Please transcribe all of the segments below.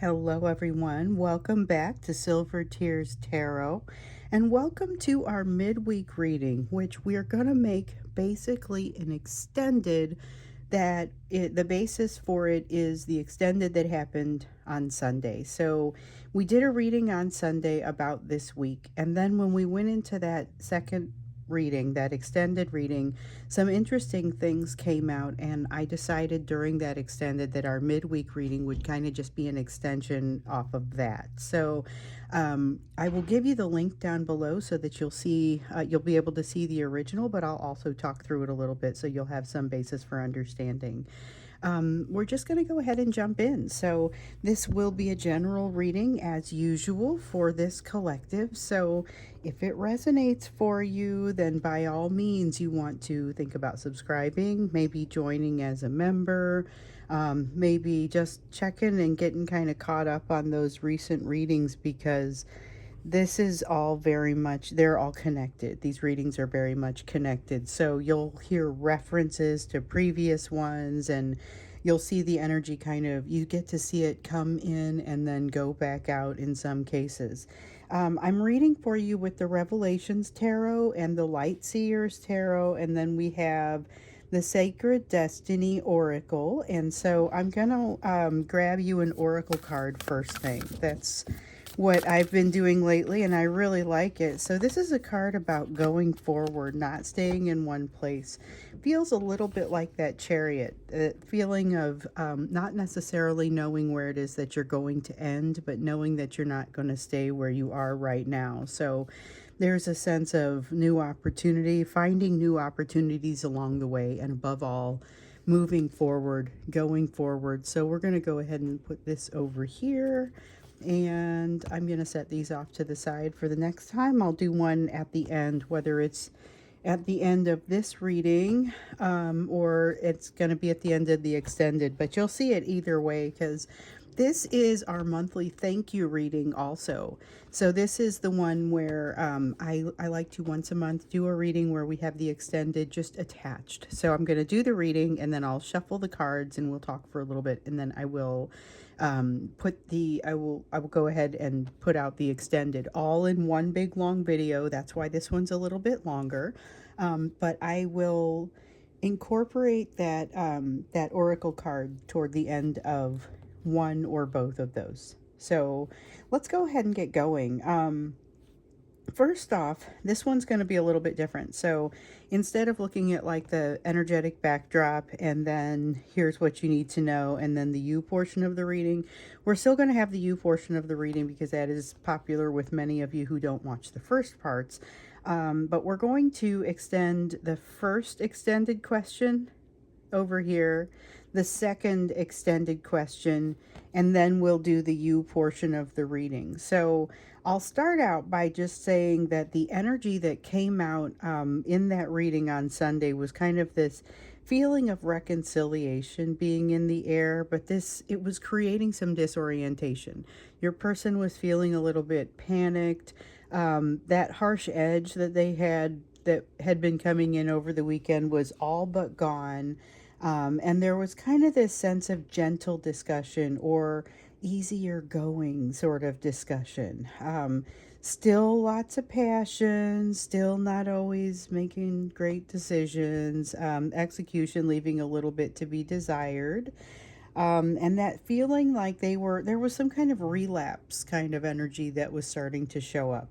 Hello, everyone. Welcome back to Silver Tears Tarot, and welcome to our midweek reading, which we are going to make basically an extended. The basis for it is the extended that happened on Sunday. So we did a reading on Sunday about this week, and then when we went into that second reading, that extended reading, some interesting things came out, and I decided during that extended that our midweek reading would kind of just be an extension off of that. So I will give you the link down below so that you'll be able to see the original, but I'll also talk through it a little bit so you'll have some basis for understanding. We're just going to go ahead and jump in. So this will be a general reading as usual for this collective. So if it resonates for you, then by all means you want to think about subscribing, maybe joining as a member, maybe just checking and getting kind of caught up on those recent readings, because this is all very much, they're all connected. These readings are very much connected. So you'll hear references to previous ones, and you'll see the energy you get to see it come in and then go back out in some cases. I'm reading for you with the Revelations Tarot and the Light Seers Tarot, and then we have the Sacred Destiny Oracle. And so I'm going to grab you an Oracle card first thing. That's what I've been doing lately, and I really like it. So this is a card about going forward, not staying in one place. Feels a little bit like that Chariot, feeling of not necessarily knowing where it is that you're going to end, but knowing that you're not going to stay where you are right now. So there's a sense of new opportunity, finding new opportunities along the way, and above all, moving forward, going forward. So we're going to go ahead and put this over here. And I'm going to set these off to the side for the next time. I'll do one at the end, whether it's at the end of this reading or it's going to be at the end of the extended. But you'll see it either way, because this is our monthly thank you reading also. So this is the one where I like to once a month do a reading where we have the extended just attached. So I'm going to do the reading, and then I'll shuffle the cards and we'll talk for a little bit, and then I will I will go ahead and put out the extended all in one big long video. That's why this one's a little bit longer. But I will incorporate that oracle card toward the end of one or both of those. So let's go ahead and get going. First off, this one's going to be a little bit different. So instead of looking at like the energetic backdrop and then here's what you need to know and then the you portion of the reading, we're still going to have the you portion of the reading because that is popular with many of you who don't watch the first parts. But we're going to extend the first extended question over here, the second extended question, and then we'll do the you portion of the reading. So I'll start out by just saying that the energy that came out in that reading on Sunday was kind of this feeling of reconciliation being in the air, but it was creating some disorientation. Your person was feeling a little bit panicked. That harsh edge that had been coming in over the weekend was all but gone. And there was kind of this sense of gentle discussion or easier going sort of discussion. Still lots of passion, still not always making great decisions, execution leaving a little bit to be desired. And that feeling like there was some kind of relapse kind of energy that was starting to show up.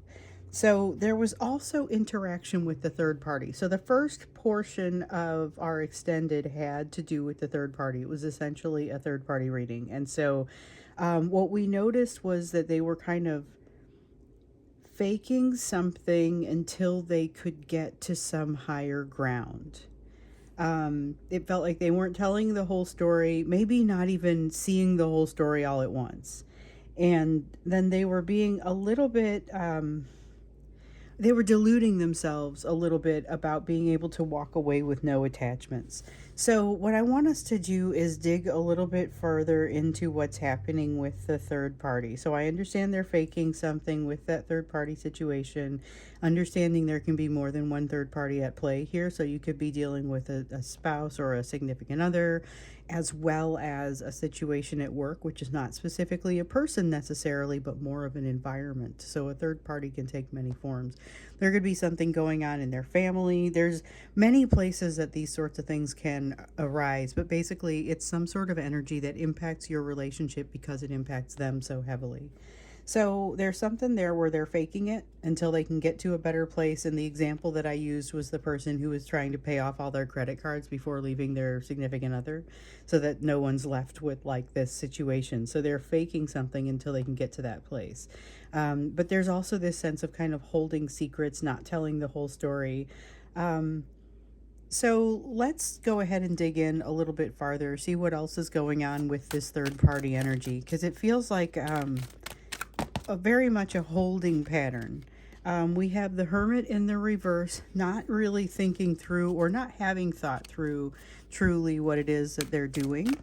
So there was also interaction with the third party. So the first portion of our extended had to do with the third party. It was essentially a third party reading. And so what we noticed was that they were kind of faking something until they could get to some higher ground. It felt like they weren't telling the whole story, maybe not even seeing the whole story all at once. And then they were being a little bit... they were deluding themselves a little bit about being able to walk away with no attachments. So, what I want us to do is dig a little bit further into what's happening with the third party. So, I understand they're faking something with that third party situation, understanding there can be more than one third party at play here. So, you could be dealing with a spouse or a significant other, as well as a situation at work, which is not specifically a person necessarily, but more of an environment. So, a third party can take many forms. There could be something going on in their family. There's many places that these sorts of things can arise, but basically it's some sort of energy that impacts your relationship because it impacts them so heavily. So there's something there where they're faking it until they can get to a better place. And the example that I used was the person who was trying to pay off all their credit cards before leaving their significant other so that no one's left with like this situation. So they're faking something until they can get to that place. But there's also this sense of kind of holding secrets, not telling the whole story. Um, so let's go ahead and dig in a little bit farther, see what else is going on with this third party energy, because it feels like very much a holding pattern. We have the Hermit in the reverse, not really thinking through or not having thought through truly what it is that they're doing.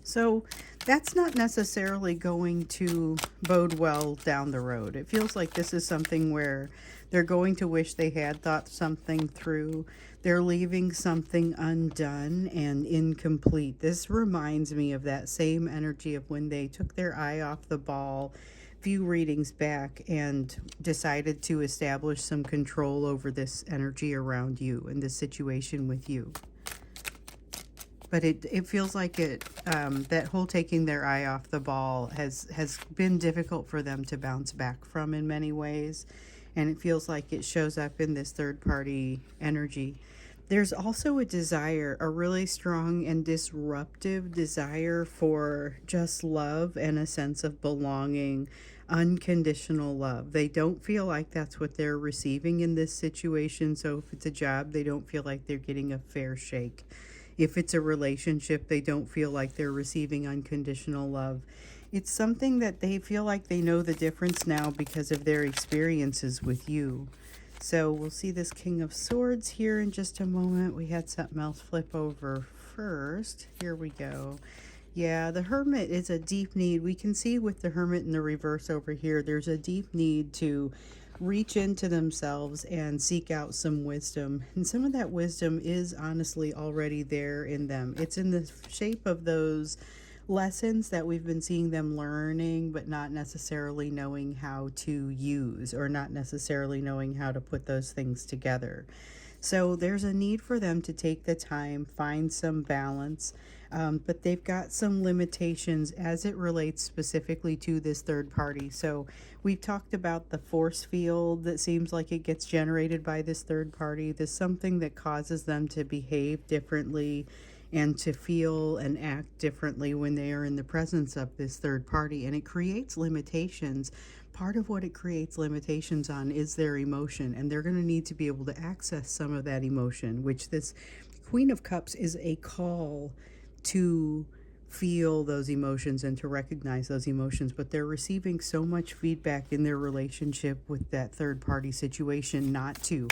So that's not necessarily going to bode well down the road. It feels like this is something where they're going to wish they had thought something through. They're leaving something undone and incomplete. This reminds me of that same energy of when they took their eye off the ball few readings back and decided to establish some control over this energy around you and this situation with you. But it feels like that whole taking their eye off the ball has been difficult for them to bounce back from in many ways. And it feels like it shows up in this third party energy. There's also a desire, a really strong and disruptive desire for just love and a sense of belonging, unconditional love. They don't feel like that's what they're receiving in this situation. So if it's a job, they don't feel like they're getting a fair shake. If it's a relationship, they don't feel like they're receiving unconditional love. It's something that they feel like they know the difference now because of their experiences with you. So we'll see this King of Swords here in just a moment. We had something else flip over first. Here we go. Yeah, the Hermit is a deep need. We can see with the Hermit in the reverse over here, there's a deep need to reach into themselves and seek out some wisdom. And some of that wisdom is honestly already there in them. It's in the shape of those lessons that we've been seeing them learning, but not necessarily knowing how to use or not necessarily knowing how to put those things together. So there's a need for them to take the time, find some balance, but they've got some limitations as it relates specifically to this third party. So we've talked about the force field that seems like it gets generated by this third party. There's something that causes them to behave differently and to feel and act differently when they are in the presence of this third party, and it creates limitations. Part of what it creates limitations on is their emotion, and they're going to need to be able to access some of that emotion, which this Queen of Cups is a call to feel those emotions and to recognize those emotions, but they're receiving so much feedback in their relationship with that third party situation not to,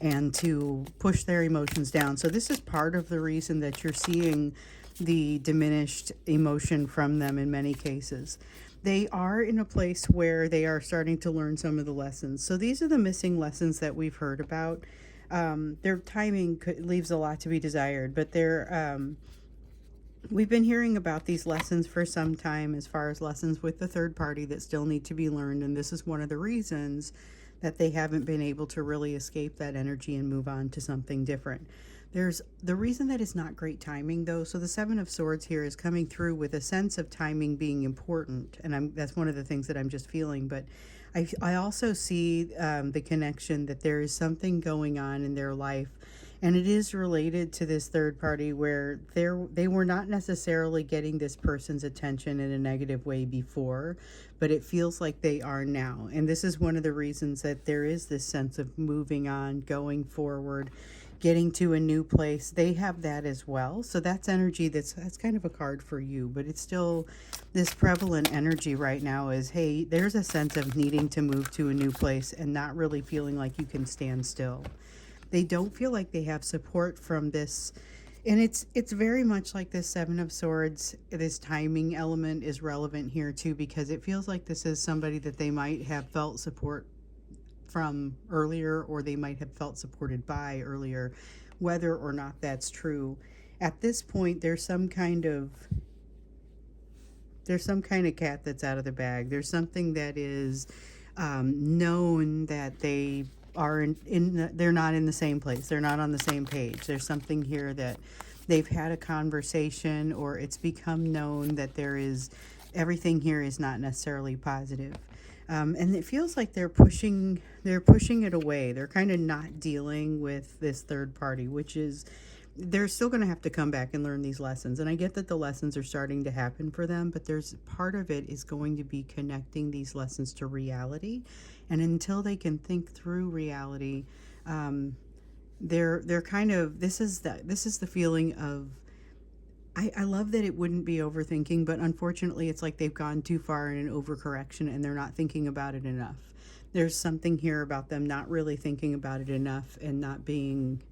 and to push their emotions down. So this is part of the reason that you're seeing the diminished emotion from them in many cases. They are in a place where they are starting to learn some of the lessons. So these are the missing lessons that we've heard about. Their timing leaves a lot to be desired, but we've been hearing about these lessons for some time, as far as lessons with the third party that still need to be learned. And this is one of the reasons that they haven't been able to really escape that energy and move on to something different. There's the reason that it's not great timing, though. So the Seven of Swords here is coming through with a sense of timing being important. And that's one of the things that I'm just feeling. But I also see the connection that there is something going on in their life, and it is related to this third party where they were not necessarily getting this person's attention in a negative way before, but it feels like they are now. And this is one of the reasons that there is this sense of moving on, going forward, getting to a new place. They have that as well. So that's energy that's kind of a card for you, but it's still this prevalent energy right now is, hey, there's a sense of needing to move to a new place and not really feeling like you can stand still. They don't feel like they have support from this And it's very much like this Seven of Swords. This timing element is relevant here too, because it feels like this is somebody that they might have felt support from earlier, or they might have felt supported by earlier. Whether or not that's true, at this point there's some kind of cat that's out of the bag. There's something that is known that they are they're not in the same place. They're not on the same page. There's something here that they've had a conversation, or it's become known that there is everything here is not necessarily positive. And it feels like they're pushing it away. They're kind of not dealing with this third party, which is they're still going to have to come back and learn these lessons. And I get that the lessons are starting to happen for them, but there's part of it is going to be connecting these lessons to reality. And until they can think through reality, they're kind of this is the feeling of I love that it wouldn't be overthinking, but unfortunately it's like they've gone too far in an overcorrection and they're not thinking about it enough. There's something here about them not really thinking about it enough and not being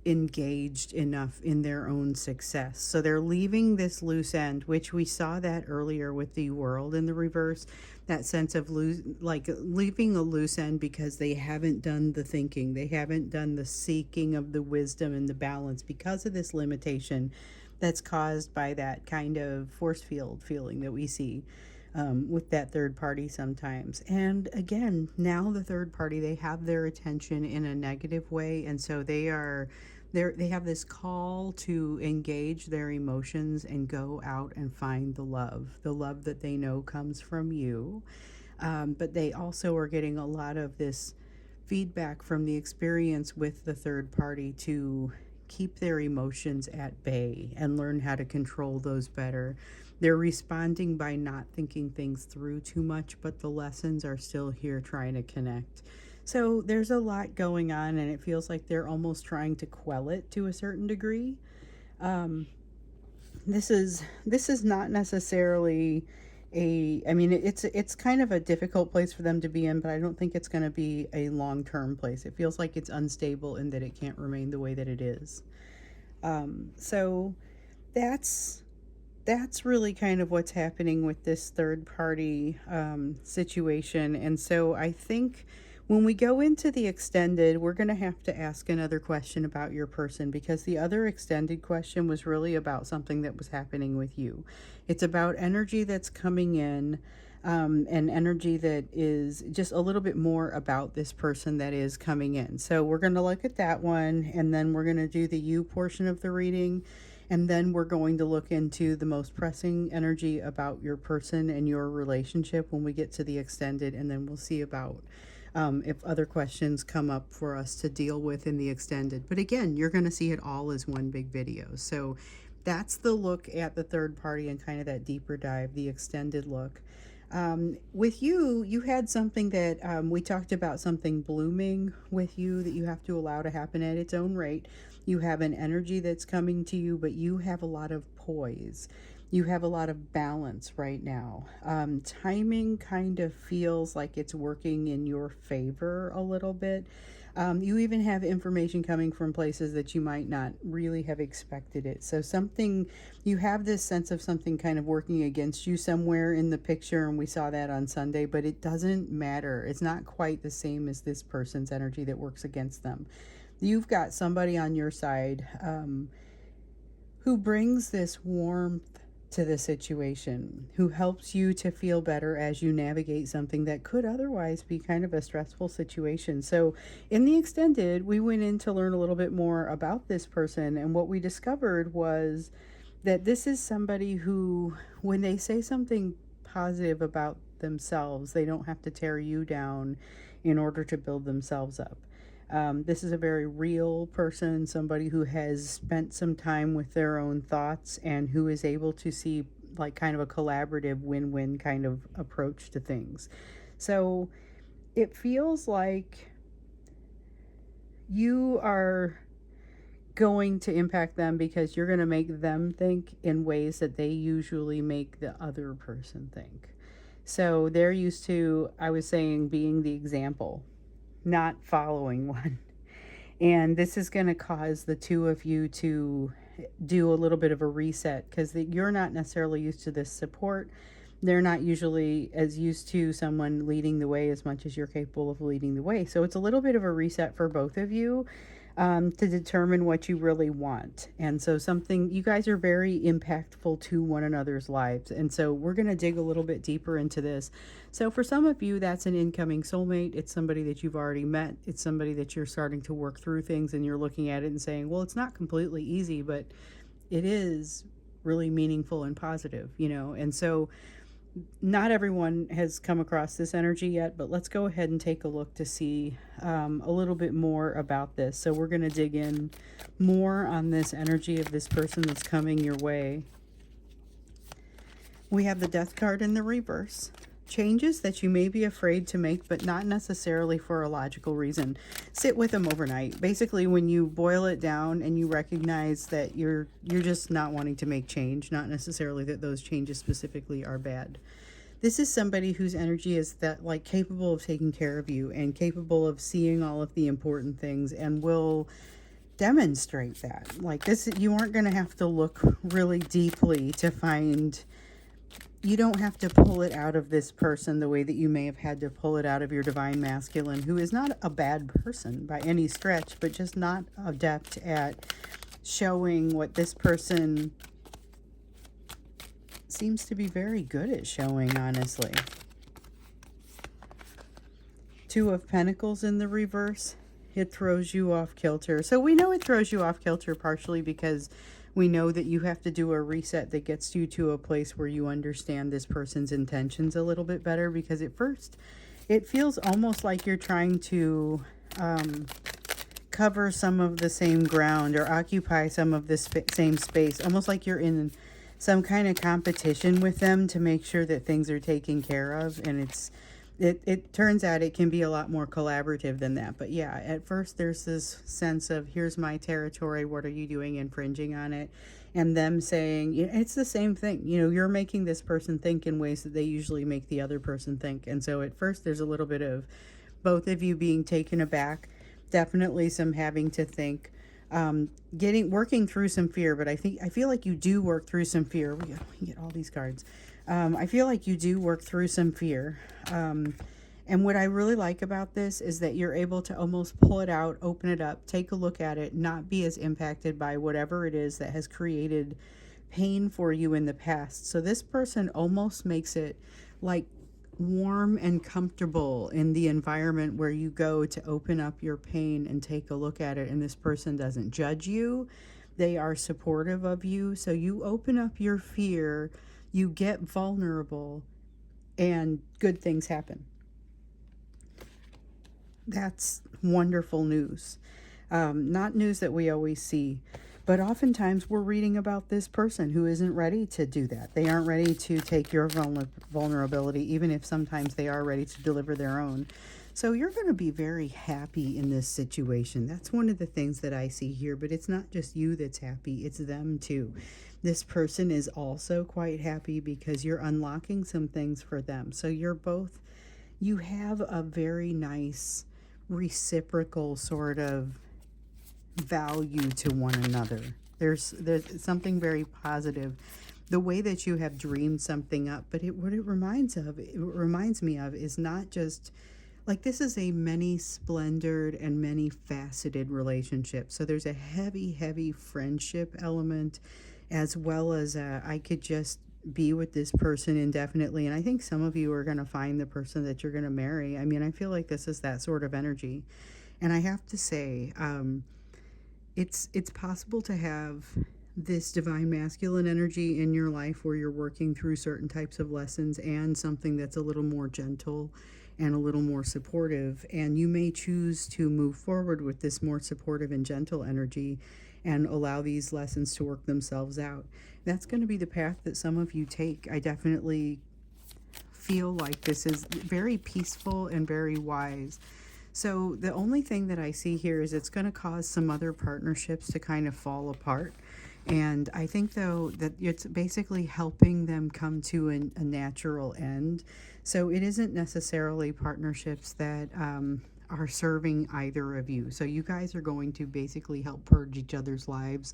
engaged enough in their own success. So they're leaving this loose end, which we saw that earlier with the world in the reverse, that sense of leaving a loose end because they haven't done the thinking. They haven't done the seeking of the wisdom and the balance because of this limitation that's caused by that kind of force field feeling that we see with that third party sometimes. And again, now the third party, they have their attention in a negative way, and so they have this call to engage their emotions and go out and find the love that they know comes from you. But they also are getting a lot of this feedback from the experience with the third party to keep their emotions at bay and learn how to control those better. They're responding by not thinking things through too much, but the lessons are still here trying to connect. So there's a lot going on, and it feels like they're almost trying to quell it to a certain degree. Um, this is not necessarily I mean, it's kind of a difficult place for them to be in, but I don't think it's going to be a long-term place. It feels like it's unstable and that it can't remain the way that it is. So that's really kind of what's happening with this third party situation. And so I think when we go into the extended, we're going to have to ask another question about your person, because the other extended question was really about something that was happening with you. It's about energy that's coming in, and energy that is just a little bit more about this person that is coming in. So we're going to look at that one, and then we're going to do the you portion of the reading. And then we're going to look into the most pressing energy about your person and your relationship when we get to the extended. And then we'll see about if other questions come up for us to deal with in the extended. But again, you're going to see it all as one big video. So that's the look at the third party and kind of that deeper dive, the extended look. With you, you had something that we talked about, something blooming with you that you have to allow to happen at its own rate. You have an energy that's coming to you, but you have a lot of poise. You have a lot of balance right now. Timing kind of feels like it's working in your favor a little bit. You even have information coming from places that you might not really have expected it. So you have this sense of something kind of working against you somewhere in the picture, and we saw that on Sunday, but it doesn't matter. It's not quite the same as this person's energy that works against them. You've got somebody on your side who brings this warmth to the situation, who helps you to feel better as you navigate something that could otherwise be kind of a stressful situation. So in the extended, we went in to learn a little bit more about this person, and what we discovered was that this is somebody who, when they say something positive about themselves, they don't have to tear you down in order to build themselves up. This is a very real person, somebody who has spent some time with their own thoughts and who is able to see like kind of a collaborative win-win kind of approach to things. So it feels like you are going to impact them because you're going to make them think in ways that they usually make the other person think. So they're used to, I was saying, being the example, not following one. And this is going to cause the two of you to do a little bit of a reset, because you're not necessarily used to this support. They're not usually as used to someone leading the way as much as you're capable of leading the way. So it's a little bit of a reset for both of you, to determine what you really want. And so something, you guys are very impactful to one another's lives. And so we're going to dig a little bit deeper into this. So for some of you, that's an incoming soulmate. It's somebody that you've already met. It's somebody that you're starting to work through things, and you're looking at it and saying, well, it's not completely easy, but it is really meaningful and positive, And so not everyone has come across this energy yet, but let's go ahead and take a look to see a little bit more about this. So we're going to dig in more on this energy of this person that's coming your way. We have the Death card in the reverse. Changes that you may be afraid to make, but not necessarily for a logical reason. Sit with them overnight. Basically, when you boil it down and you recognize that you're just not wanting to make change, not necessarily that those changes specifically are bad. This is somebody whose energy is that, like, capable of taking care of you and capable of seeing all of the important things, and will demonstrate that. Like this, you aren't going to have to look really deeply to find. You don't have to pull it out of this person the way that you may have had to pull it out of your divine masculine, who is not a bad person by any stretch, but just not adept at showing what this person seems to be very good at showing, honestly. Two of Pentacles in the reverse. It throws you off kilter. So we know it throws you off kilter partially because we know that you have to do a reset that gets you to a place where you understand this person's intentions a little bit better, because at first it feels almost like you're trying to cover some of the same ground or occupy some of the same space, almost like you're in some kind of competition with them to make sure that things are taken care of. And it turns out it can be a lot more collaborative than that. But yeah, at first there's this sense of, here's my territory, what are you doing infringing on it? And them saying, it's the same thing. You're making this person think in ways that they usually make the other person think. And so at first there's a little bit of both of you being taken aback, definitely some having to think, working through some fear. But I feel like you do work through some fear. We get all these cards. I feel like you do work through some fear. And what I really like about this is that you're able to almost pull it out, open it up, take a look at it, not be as impacted by whatever it is that has created pain for you in the past. So this person almost makes it like warm and comfortable in the environment where you go to open up your pain and take a look at it. And this person doesn't judge you. They are supportive of you. So you open up your fear, you get vulnerable, and good things happen. That's wonderful news. Not news that we always see, but oftentimes we're reading about this person who isn't ready to do that. They aren't ready to take your vulnerability, even if sometimes they are ready to deliver their own. So you're going to be very happy in this situation. That's one of the things that I see here, but it's not just you that's happy, it's them too. This person is also quite happy because you're unlocking some things for them. So you have a very nice reciprocal sort of value to one another. There's something very positive. The way that you have dreamed something up, but what it reminds me of is not just like, this is a many splendored and many faceted relationship. So there's a heavy friendship element, as well as I could just be with this person indefinitely. And I think some of you are going to find the person that you're going to marry. I mean, I feel like this is that sort of energy. And I have to say, it's possible to have this divine masculine energy in your life where you're working through certain types of lessons, and something that's a little more gentle and a little more supportive. And you may choose to move forward with this more supportive and gentle energy and allow these lessons to work themselves out. That's going to be the path that some of you take. I definitely feel like this is very peaceful and very wise. So the only thing that I see here is it's going to cause some other partnerships to kind of fall apart. And I think, though, that it's basically helping them come to a natural end. So it isn't necessarily partnerships that are serving either of you. So you guys are going to basically help purge each other's lives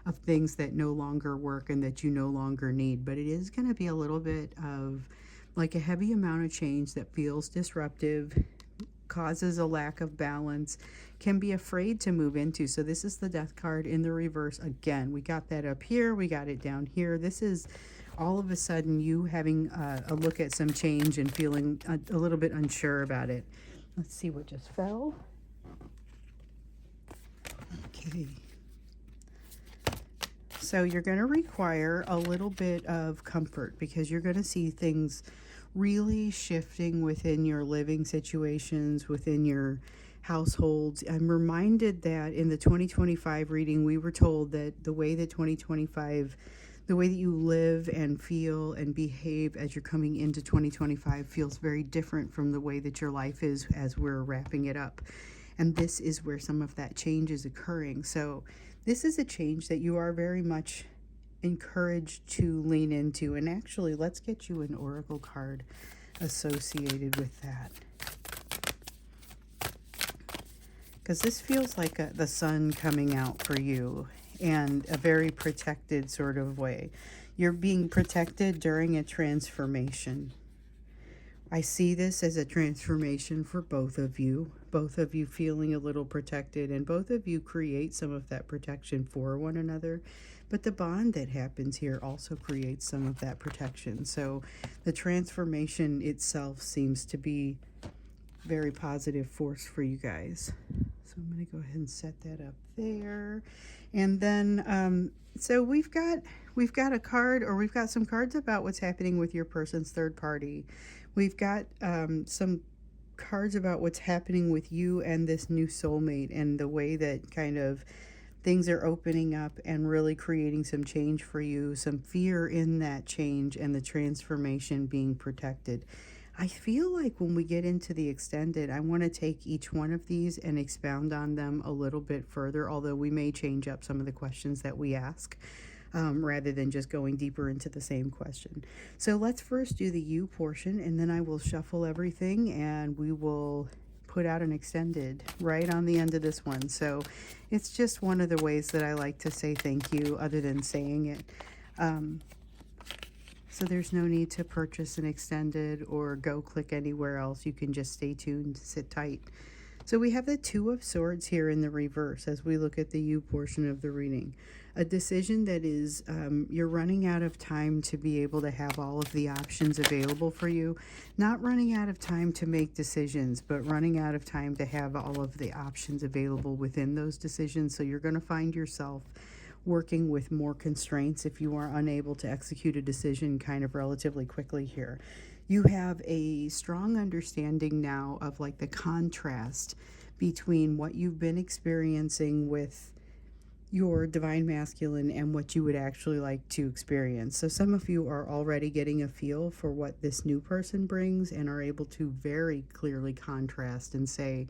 of things that no longer work and that you no longer need. But it is going to be a little bit of like a heavy amount of change that feels disruptive, causes a lack of balance, can be afraid to move into. So this is the Death card in the reverse again. We got that up here, we got it down here. This is all of a sudden you having a look at some change and feeling a little bit unsure about it. Let's see what just fell. Okay. So you're going to require a little bit of comfort because you're going to see things really shifting within your living situations, within your households. I'm reminded that in the 2025 reading, we were told that the way that 2025, the way that you live and feel and behave as you're coming into 2025 feels very different from the way that your life is as we're wrapping it up. And this is where some of that change is occurring. So this is a change that you are very much encouraged to lean into. And actually, let's get you an oracle card associated with that. Because this feels like the sun coming out for you, and a very protected sort of way. You're being protected during a transformation. I see this as a transformation for both of you feeling a little protected, and both of you create some of that protection for one another. But the bond that happens here also creates some of that protection. So the transformation itself seems to be very positive force for you guys. So I'm going to go ahead and set that up there. And then, so we've got a card, or we've got some cards about what's happening with your person's third party. We've got some cards about what's happening with you and this new soulmate, and the way that kind of things are opening up and really creating some change for you, some fear in that change and the transformation being protected. I feel like when we get into the extended, I want to take each one of these and expound on them a little bit further, although we may change up some of the questions that we ask. Rather than just going deeper into the same question. So let's first do the you portion, and then I will shuffle everything and we will put out an extended right on the end of this one. So it's just one of the ways that I like to say thank you other than saying it. So there's no need to purchase an extended or go click anywhere else. You can just stay tuned, sit tight. So we have the Two of Swords here in the reverse as we look at the you portion of the reading. A decision that is, you're running out of time to be able to have all of the options available for you. Not running out of time to make decisions, but running out of time to have all of the options available within those decisions. So you're going to find yourself working with more constraints if you are unable to execute a decision kind of relatively quickly here. You have a strong understanding now of like the contrast between what you've been experiencing with your divine masculine and what you would actually like to experience. So some of you are already getting a feel for what this new person brings and are able to very clearly contrast and say,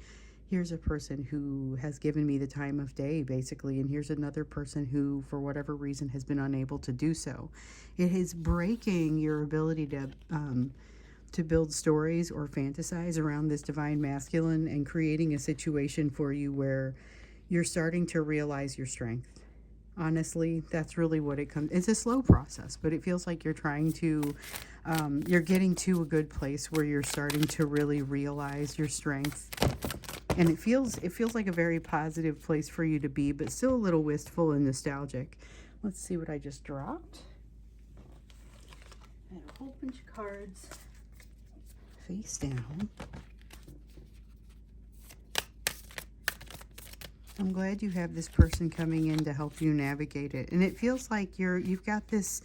here's a person who has given me the time of day, basically, and here's another person who, for whatever reason, has been unable to do so. It is breaking your ability to build stories or fantasize around this divine masculine and creating a situation for you where you're starting to realize your strength. Honestly, that's really what it comes. It's a slow process, but it feels like you're trying to, you're getting to a good place where you're starting to really realize your strength. And it feels like a very positive place for you to be, but still a little wistful and nostalgic. Let's see what I just dropped. I have a whole bunch of cards face down. I'm glad you have this person coming in to help you navigate it. And it feels like you've got this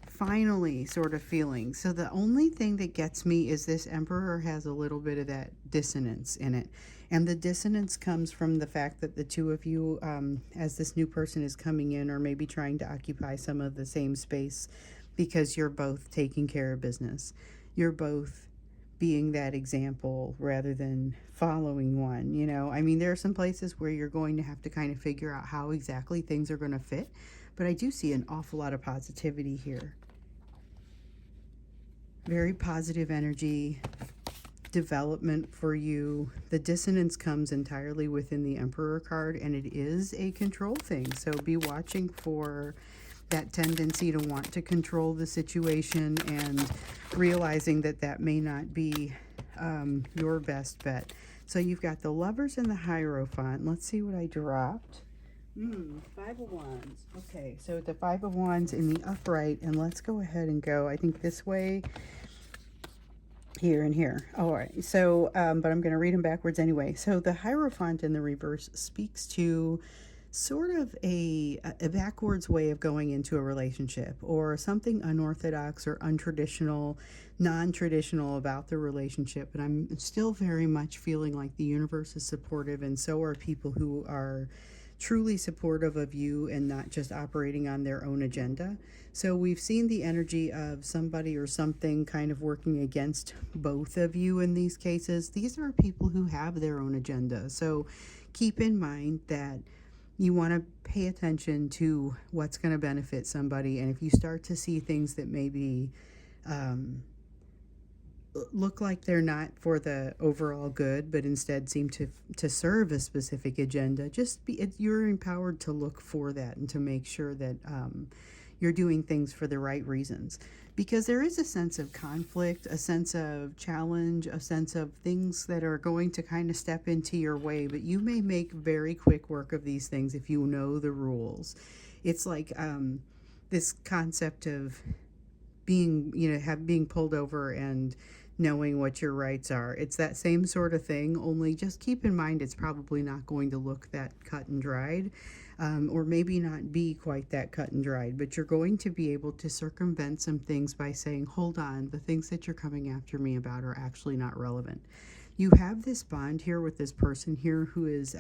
finally sort of feeling. So the only thing that gets me is this Emperor has a little bit of that dissonance in it. And the dissonance comes from the fact that the two of you, as this new person is coming in, are maybe trying to occupy some of the same space because you're both taking care of business. You're both being that example rather than following one, you know. I mean, there are some places where you're going to have to kind of figure out how exactly things are going to fit, but I do see an awful lot of positivity here. Very positive energy. development for you. The dissonance comes entirely within the Emperor card, and it is a control thing. So be watching for that tendency to want to control the situation and realizing that that may not be your best bet. So you've got the Lovers and the Hierophant. Let's see what I dropped. Five of Wands. Okay, so the Five of Wands in the upright, and let's go ahead and go, I think, this way, here, and here. All right, so, but I'm going to read them backwards anyway. So the Hierophant in the reverse speaks to sort of a backwards way of going into a relationship, or something unorthodox or untraditional, non-traditional about the relationship. But I'm still very much feeling like the universe is supportive, and so are people who are truly supportive of you and not just operating on their own agenda. So we've seen the energy of somebody or something kind of working against both of you in these cases. These are people who have their own agenda. So keep in mind that you want to pay attention to what's going to benefit somebody. And if you start to see things that maybe look like they're not for the overall good, but instead seem to serve a specific agenda, just you're empowered to look for that and to make sure that you're doing things for the right reasons. Because there is a sense of conflict, a sense of challenge, a sense of things that are going to kind of step into your way, but you may make very quick work of these things if you know the rules. It's like this concept of being, being pulled over and knowing what your rights are. It's that same sort of thing, only just keep in mind it's probably not going to look that cut and dried, or maybe not be quite that cut and dried, but you're going to be able to circumvent some things by saying, hold on, the things that you're coming after me about are actually not relevant. You have this bond here with this person here who is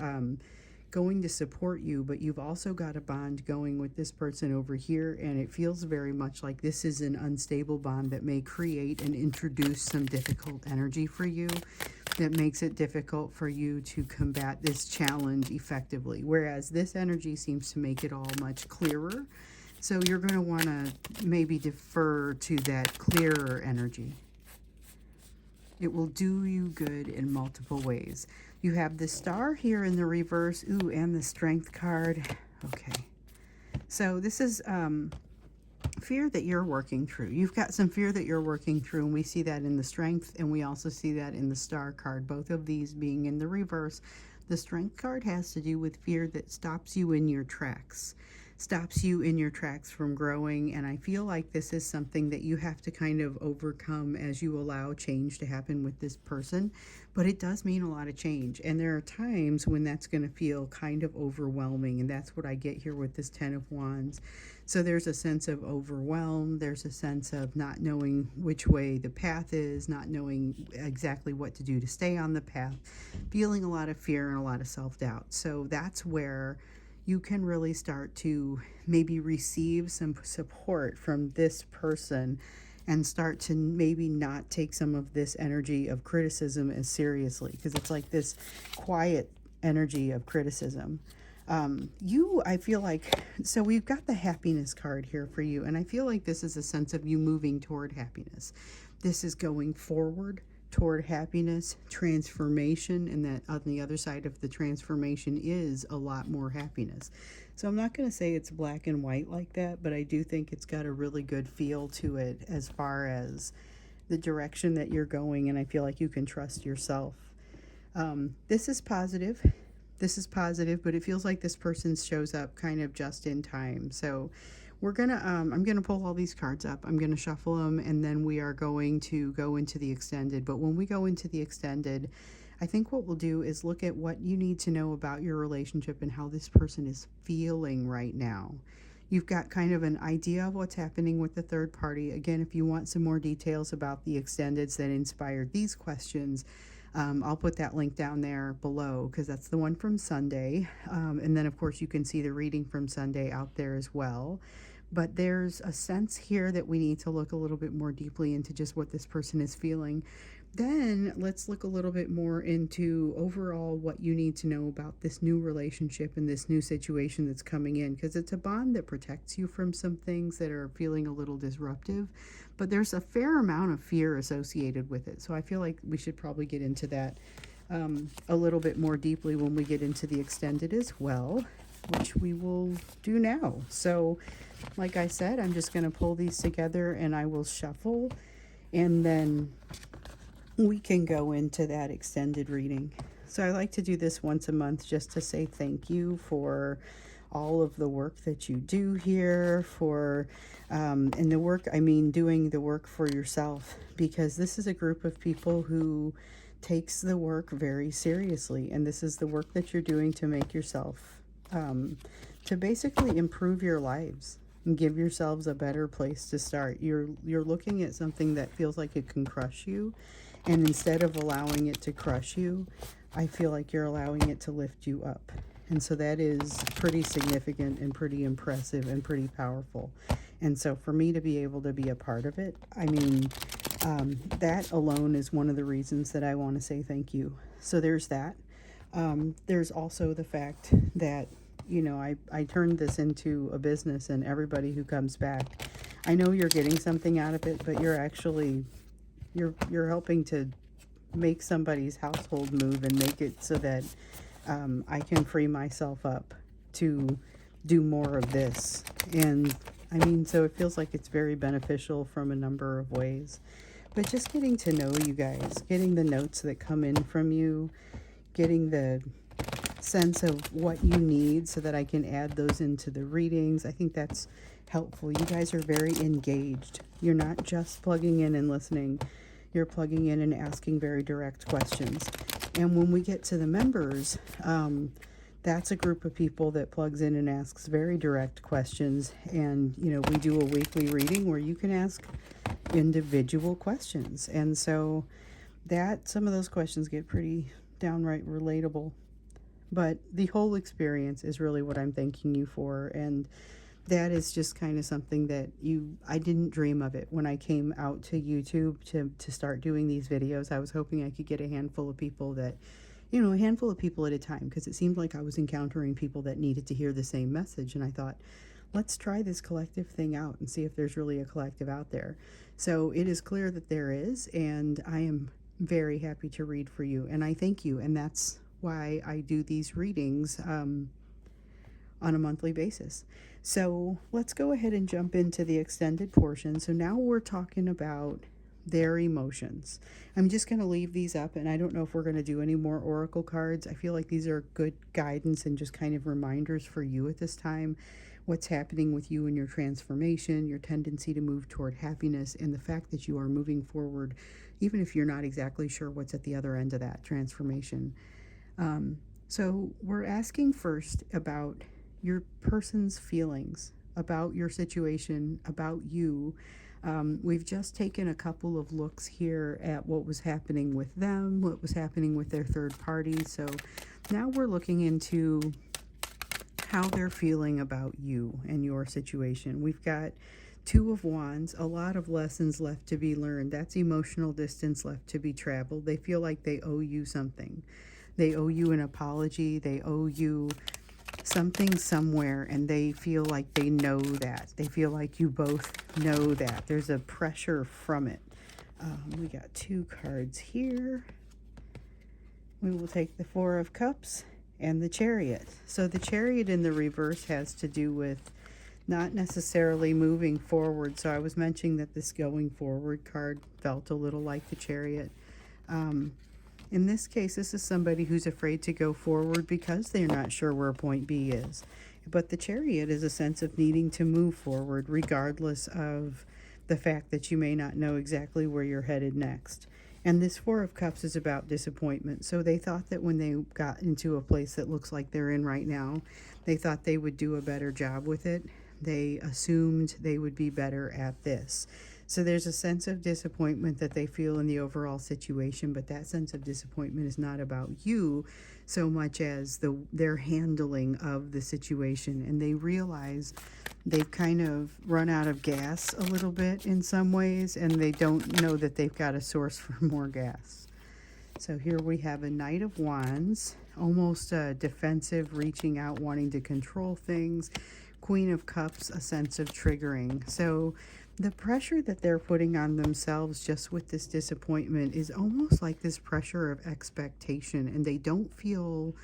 going to support you, but you've also got a bond going with this person over here, and it feels very much like this is an unstable bond that may create and introduce some difficult energy for you that makes it difficult for you to combat this challenge effectively, whereas this energy seems to make it all much clearer. So you're going to want to maybe defer to that clearer energy. It will do you good in multiple ways. You have the Star here in the reverse. Ooh, and the Strength card. Okay. So this is fear that you're working through. You've got some fear that you're working through, and we see that in the Strength, and we also see that in the Star card, both of these being in the reverse. The Strength card has to do with fear that stops you in your tracks. Stops you in your tracks from growing, and I feel like this is something that you have to kind of overcome as you allow change to happen with this person. But it does mean a lot of change, and there are times when that's going to feel kind of overwhelming, and that's what I get here with this Ten of Wands. So there's a sense of overwhelm, there's a sense of not knowing which way the path is, not knowing exactly what to do to stay on the path, feeling a lot of fear and a lot of self-doubt. So that's where you can really start to maybe receive some support from this person and start to maybe not take some of this energy of criticism as seriously, because it's like this quiet energy of criticism. I feel like, so we've got the Happiness card here for you, and I feel like this is a sense of you moving toward happiness. This is going forward toward happiness, transformation, and that on the other side of the transformation is a lot more happiness. So I'm not going to say it's black and white like that, but I do think it's got a really good feel to it as far as the direction that you're going, and I feel like you can trust yourself. This is positive. This is positive, but it feels like this person shows up kind of just in time. So we're gonna, I'm gonna pull all these cards up. I'm gonna shuffle them, and then we are going to go into the extended. But when we go into the extended, I think what we'll do is look at what you need to know about your relationship and how this person is feeling right now. You've got kind of an idea of what's happening with the third party. Again, if you want some more details about the extendeds that inspired these questions, I'll put that link down there below, because that's the one from Sunday. And then, of course, you can see the reading from Sunday out there as well. but there's a sense here that we need to look a little bit more deeply into just what this person is feeling. Then let's look a little bit more into overall what you need to know about this new relationship and this new situation that's coming in, because it's a bond that protects you from some things that are feeling a little disruptive, but there's a fair amount of fear associated with it. So I feel like we should probably get into that a little bit more deeply when we get into the extended as well, which we will do now. So like I said, I'm just going to pull these together and I will shuffle, and then we can go into that extended reading. So I like to do this once a month just to say thank you for all of the work that you do here, for and the work, I mean doing the work for yourself, because this is a group of people who takes the work very seriously, and this is the work that you're doing to make yourself to basically improve your lives and give yourselves a better place to start. You're looking at something that feels like it can crush you, and instead of allowing it to crush you, I feel like you're allowing it to lift you up. And so that is pretty significant and pretty impressive and pretty powerful. And so for me to be able to be a part of it, I mean, that alone is one of the reasons that I want to say thank you. So there's that. There's also the fact that, you know, I turned this into a business, and everybody who comes back, I know you're getting something out of it, but you're actually, you're helping to make somebody's household move and make it so that I can free myself up to do more of this. And I mean, so it feels like it's very beneficial from a number of ways. But just getting to know you guys, getting the notes that come in from you, getting the sense of what you need so that I can add those into the readings, I think that's helpful. You guys are very engaged. You're not just plugging in and listening. You're plugging in and asking very direct questions. And when we get to the members, that's a group of people that plugs in and asks very direct questions. And, you know, we do a weekly reading where you can ask individual questions. And so that some of those questions get pretty downright relatable. But the whole experience is really what I'm thanking you for. And that is just kind of something that I didn't dream of it when I came out to YouTube to start doing these videos. I was hoping I could get a handful of people that, you know, a handful of people at a time, because it seemed like I was encountering people that needed to hear the same message. And I thought, let's try this collective thing out and see if there's really a collective out there. So it is clear that there is, and I am very happy to read for you. And I thank you. And that's why I do these readings on a monthly basis. So let's go ahead and jump into the extended portion. So now we're talking about their emotions. I'm just going to leave these up, and I don't know if we're going to do any more oracle cards. I feel like these are good guidance and just kind of reminders for you at this time, what's happening with you and your transformation, your tendency to move toward happiness, and the fact that you are moving forward, even if you're not exactly sure what's at the other end of that transformation. So we're asking first about your person's feelings, about your situation, about you. We've just taken a couple of looks here at what was happening with them, what was happening with their third party. So now we're looking into how they're feeling about you and your situation. We've got Two of Wands, a lot of lessons left to be learned. That's emotional distance left to be traveled. They feel like they owe you something. They owe you an apology. They owe you something somewhere, and they feel like they know that. They feel like you both know that. There's a pressure from it. We got two cards here. We will take the Four of Cups and the Chariot. So the Chariot in the reverse has to do with not necessarily moving forward. So I was mentioning that this going forward card felt a little like the Chariot. In this case, this is somebody who's afraid to go forward because they're not sure where point B is. But the Chariot is a sense of needing to move forward regardless of the fact that you may not know exactly where you're headed next. And this Four of Cups is about disappointment. So they thought that when they got into a place that looks like they're in right now, they thought they would do a better job with it. They assumed they would be better at this. So there's a sense of disappointment that they feel in the overall situation, but that sense of disappointment is not about you so much as their handling of the situation. And they realize they've kind of run out of gas a little bit in some ways, and they don't know that they've got a source for more gas. So here we have a Knight of Wands, almost defensive, reaching out, wanting to control things. Queen of Cups, a sense of triggering. So the pressure that they're putting on themselves just with this disappointment is almost like this pressure of expectation, and they don't feel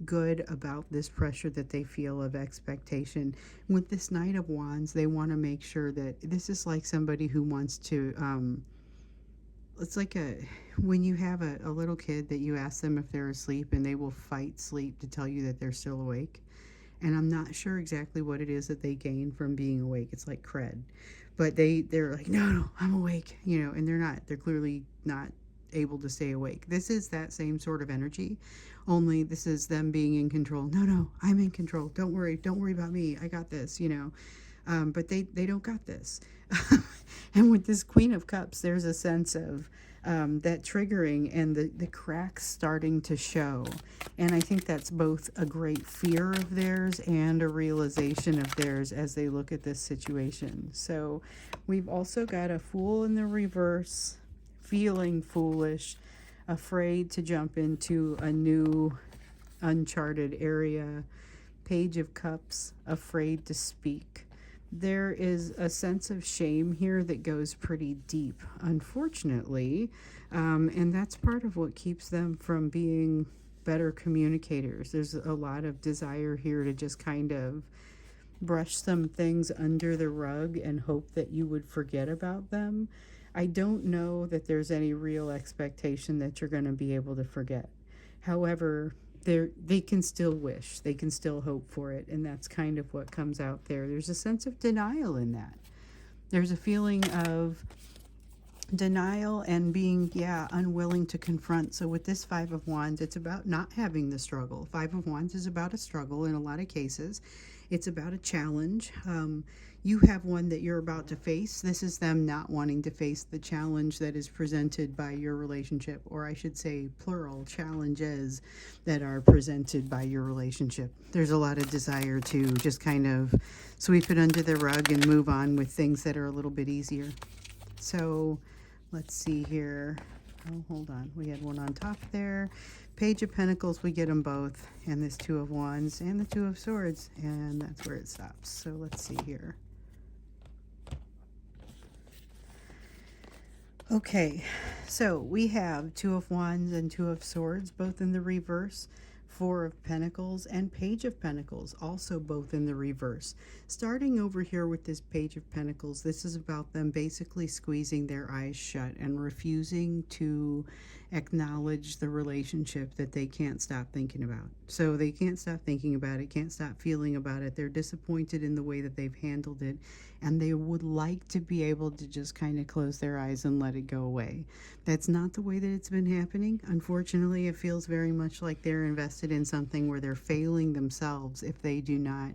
good about this pressure that they feel of expectation. With this Knight of Wands, they want to make sure that this is like somebody who wants to it's like when you have a little kid that you ask them if they're asleep, and they will fight sleep to tell you that they're still awake. And I'm not sure exactly what it is that they gain from being awake. It's like cred. But they're like, no, I'm awake, and they're clearly not able to stay awake. This is that same sort of energy, only this is them being in control. No, I'm in control. Don't worry about me. I got this. But they don't got this. And with this Queen of Cups, there's a sense of that triggering and the cracks starting to show. And I think that's both a great fear of theirs and a realization of theirs as they look at this situation. So we've also got a Fool in the reverse, feeling foolish, afraid to jump into a new uncharted area. Page of Cups, afraid to speak. There is a sense of shame here that goes pretty deep, unfortunately, and that's part of what keeps them from being better communicators. There's a lot of desire here to just kind of brush some things under the rug and hope that you would forget about them. I don't know that there's any real expectation that you're going to be able to forget. However, they can still wish, they can still hope for it, and that's kind of what comes out there. There's a sense of denial in that. There's a feeling of denial and being unwilling to confront. So with this Five of Wands, it's about not having the struggle. Five of Wands is about a struggle in a lot of cases. It's about a challenge. You have one that you're about to face. This is them not wanting to face the challenge that is presented by your relationship, or I should say plural, challenges that are presented by your relationship. There's a lot of desire to just kind of sweep it under the rug and move on with things that are a little bit easier. So let's see here. Oh, hold on. We had one on top there. Page of Pentacles, we get them both. And this Two of Wands and the Two of Swords. And that's where it stops. So let's see here. Okay, so we have Two of Wands and Two of Swords, both in the reverse. Four of Pentacles and Page of Pentacles, also both in the reverse. Starting over here with this Page of Pentacles, this is about them basically squeezing their eyes shut and refusing to acknowledge the relationship that they can't stop thinking about. So they can't stop thinking about it, can't stop feeling about it. They're disappointed in the way that they've handled it, and they would like to be able to just kind of close their eyes and let it go away. That's not the way that it's been happening. Unfortunately, it feels very much like they're invested in something where they're failing themselves if they do not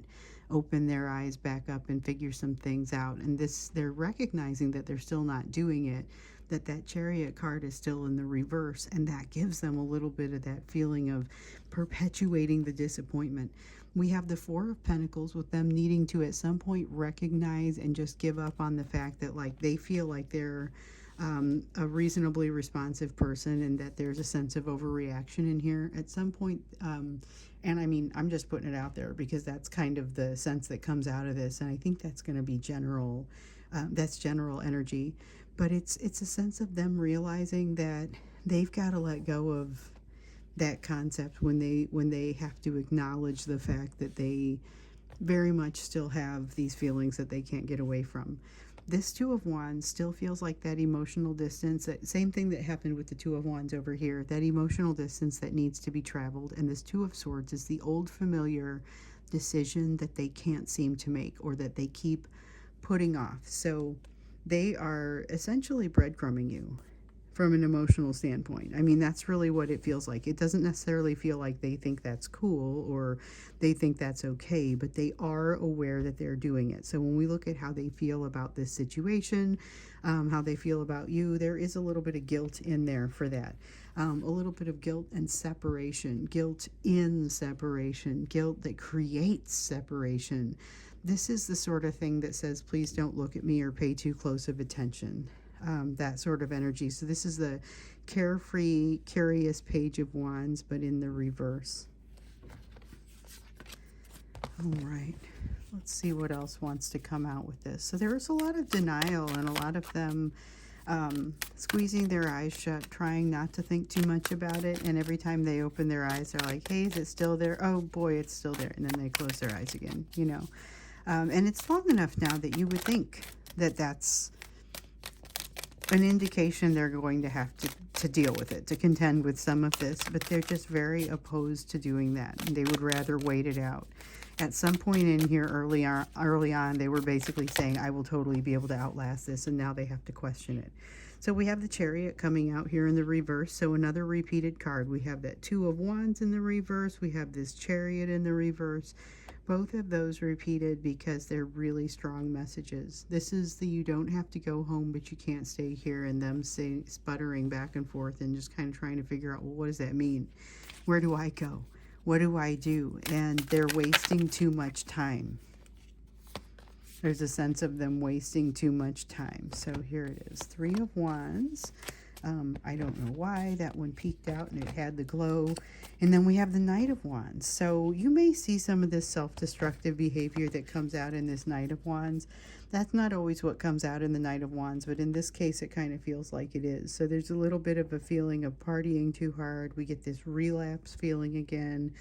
open their eyes back up and figure some things out. And they're recognizing that they're still not doing it, that Chariot card is still in the reverse, and that gives them a little bit of that feeling of perpetuating the disappointment. We have the Four of Pentacles with them needing to at some point recognize and just give up on the fact that they feel like they're a reasonably responsive person, and that there's a sense of overreaction in here at some point. And I mean, I'm just putting it out there because that's kind of the sense that comes out of this, and I think that's going to be general. That's general energy, but it's a sense of them realizing that they've got to let go of that concept when they have to acknowledge the fact that they very much still have these feelings that they can't get away from. This Two of Wands still feels like that emotional distance, that same thing that happened with the Two of Wands over here, that emotional distance that needs to be traveled. And this Two of Swords is the old familiar decision that they can't seem to make, or that they keep putting off. So they are essentially breadcrumbing you from an emotional standpoint. I mean, that's really what it feels like. It doesn't necessarily feel like they think that's cool or they think that's okay, but they are aware that they're doing it. So when we look at how they feel about this situation, how they feel about you, there is a little bit of guilt in there for that. A little bit of guilt and separation, guilt in separation, guilt that creates separation. This is the sort of thing that says, please don't look at me or pay too close of attention. That sort of energy. So this is the carefree, curious Page of Wands, but in the reverse. All right. Let's see what else wants to come out with this. So there's a lot of denial and a lot of them squeezing their eyes shut, trying not to think too much about it. And every time they open their eyes, they're like, hey, is it still there? Oh, boy, it's still there. And then they close their eyes again, you know. And it's long enough now that you would think that that's an indication they're going to have to deal with it, to contend with some of this, but they're just very opposed to doing that. They would rather wait it out. At some point in here early on, they were basically saying, I will totally be able to outlast this, and now they have to question it. So we have the Chariot coming out here in the reverse, so another repeated card. We have that Two of Wands in the reverse. We have this Chariot in the reverse. Both of those repeated because they're really strong messages. This is the you don't have to go home, but you can't stay here, and them sputtering back and forth and just kind of trying to figure out, well, what does that mean? Where do I go? What do I do? And they're wasting too much time. There's a sense of them wasting too much time. So here it is, Three of Wands. I don't know why that one peeked out and it had the glow. And then we have the Knight of Wands. So you may see some of this self-destructive behavior that comes out in this Knight of Wands. That's not always what comes out in the Knight of Wands, but in this case it kind of feels like it is. So there's a little bit of a feeling of partying too hard. We get this relapse feeling again.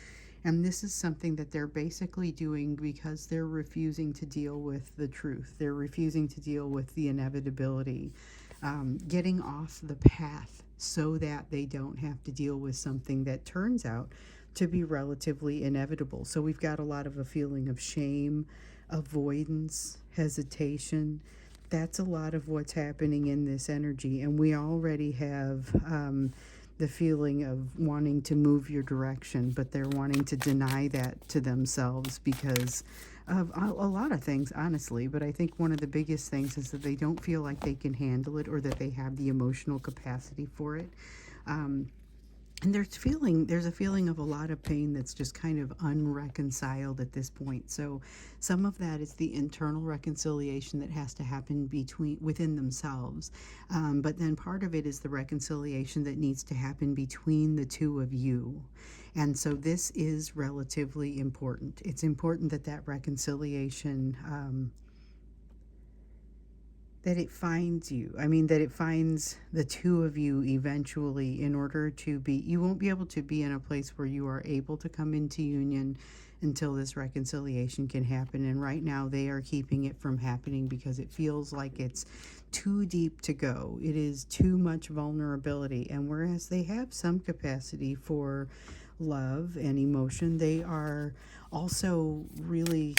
And this is something that they're basically doing because they're refusing to deal with the truth. They're refusing to deal with the inevitability. Getting off the path so that they don't have to deal with something that turns out to be relatively inevitable. So we've got a lot of a feeling of shame, avoidance, hesitation. That's a lot of what's happening in this energy. And we already have the feeling of wanting to move your direction, but they're wanting to deny that to themselves because of a lot of things, honestly. But I think one of the biggest things is that they don't feel like they can handle it or that they have the emotional capacity for it. And there's a feeling of a lot of pain that's just kind of unreconciled at this point. So some of that is the internal reconciliation that has to happen within themselves. But then part of it is the reconciliation that needs to happen between the two of you. And so this is relatively important. It's important that that reconciliation that it finds you. I mean, that it finds the two of you eventually in order to be, you won't be able to be in a place where you are able to come into union until this reconciliation can happen. And right now they are keeping it from happening because it feels like it's too deep to go. It is too much vulnerability. And whereas they have some capacity for love and emotion, they are also really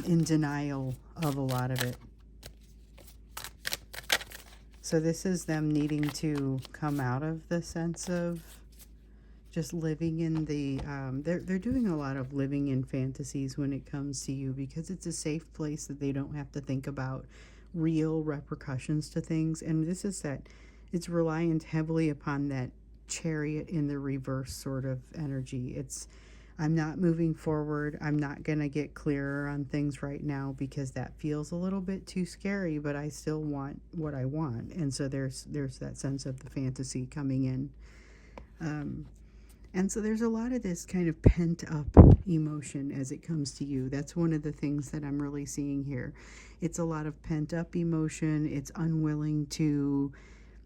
in denial of a lot of it. So this is them needing to come out of the sense of just living in the, they're doing a lot of living in fantasies when it comes to you because it's a safe place that they don't have to think about real repercussions to things. And this is that, it's reliant heavily upon that Chariot in the reverse sort of energy. It's, I'm not moving forward. I'm not going to get clearer on things right now because that feels a little bit too scary, but I still want what I want. And so there's that sense of the fantasy coming in. And so there's a lot of this kind of pent up emotion as it comes to you. That's one of the things that I'm really seeing here. It's a lot of pent up emotion. It's unwilling to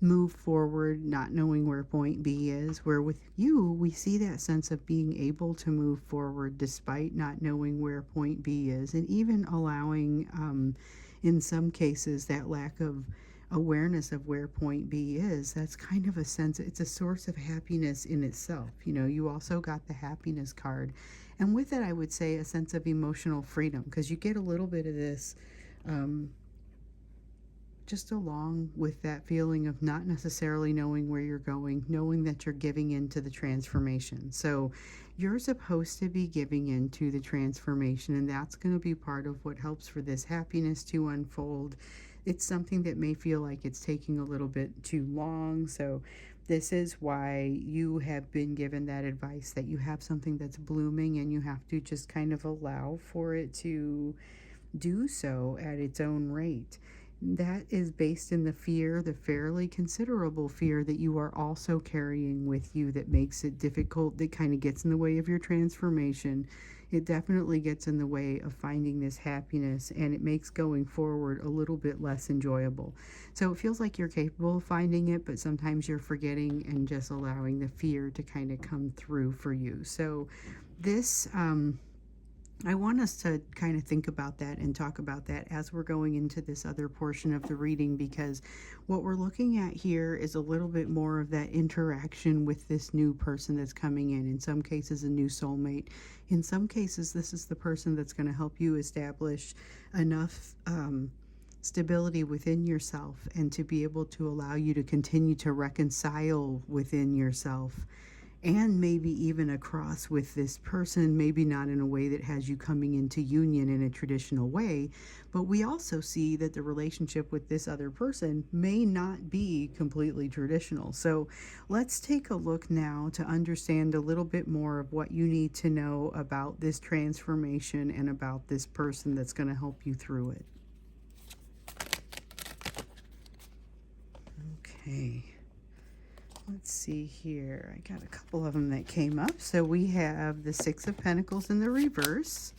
move forward, not knowing where point B is, where with you, we see that sense of being able to move forward despite not knowing where point B is, and even allowing, in some cases, that lack of awareness of where point B is. That's kind of a sense, it's a source of happiness in itself. You know, you also got the happiness card. And with it, I would say a sense of emotional freedom, because you get a little bit of this, just along with that feeling of not necessarily knowing where you're going, knowing that you're giving into the transformation. So you're supposed to be giving into the transformation, and that's going to be part of what helps for this happiness to unfold. It's something that may feel like it's taking a little bit too long. So this is why you have been given that advice, that you have something that's blooming and you have to just kind of allow for it to do so at its own rate. That is based in the fear, the fairly considerable fear that you are also carrying with you, that makes it difficult, that kind of gets in the way of your transformation. It definitely gets in the way of finding this happiness, and it makes going forward a little bit less enjoyable. So it feels like you're capable of finding it, but sometimes you're forgetting and just allowing the fear to kind of come through for you. So this, I want us to kind of think about that and talk about that as we're going into this other portion of the reading, because what we're looking at here is a little bit more of that interaction with this new person that's coming in some cases a new soulmate. In some cases, this is the person that's going to help you establish enough stability within yourself and to be able to allow you to continue to reconcile within yourself, and maybe even across with this person, maybe not in a way that has you coming into union in a traditional way, but we also see that the relationship with this other person may not be completely traditional. So let's take a look now to understand a little bit more of what you need to know about this transformation and about this person that's going to help you through it. Okay. Let's see here. I got a couple of them that came up. So we have the Six of Pentacles in the reverse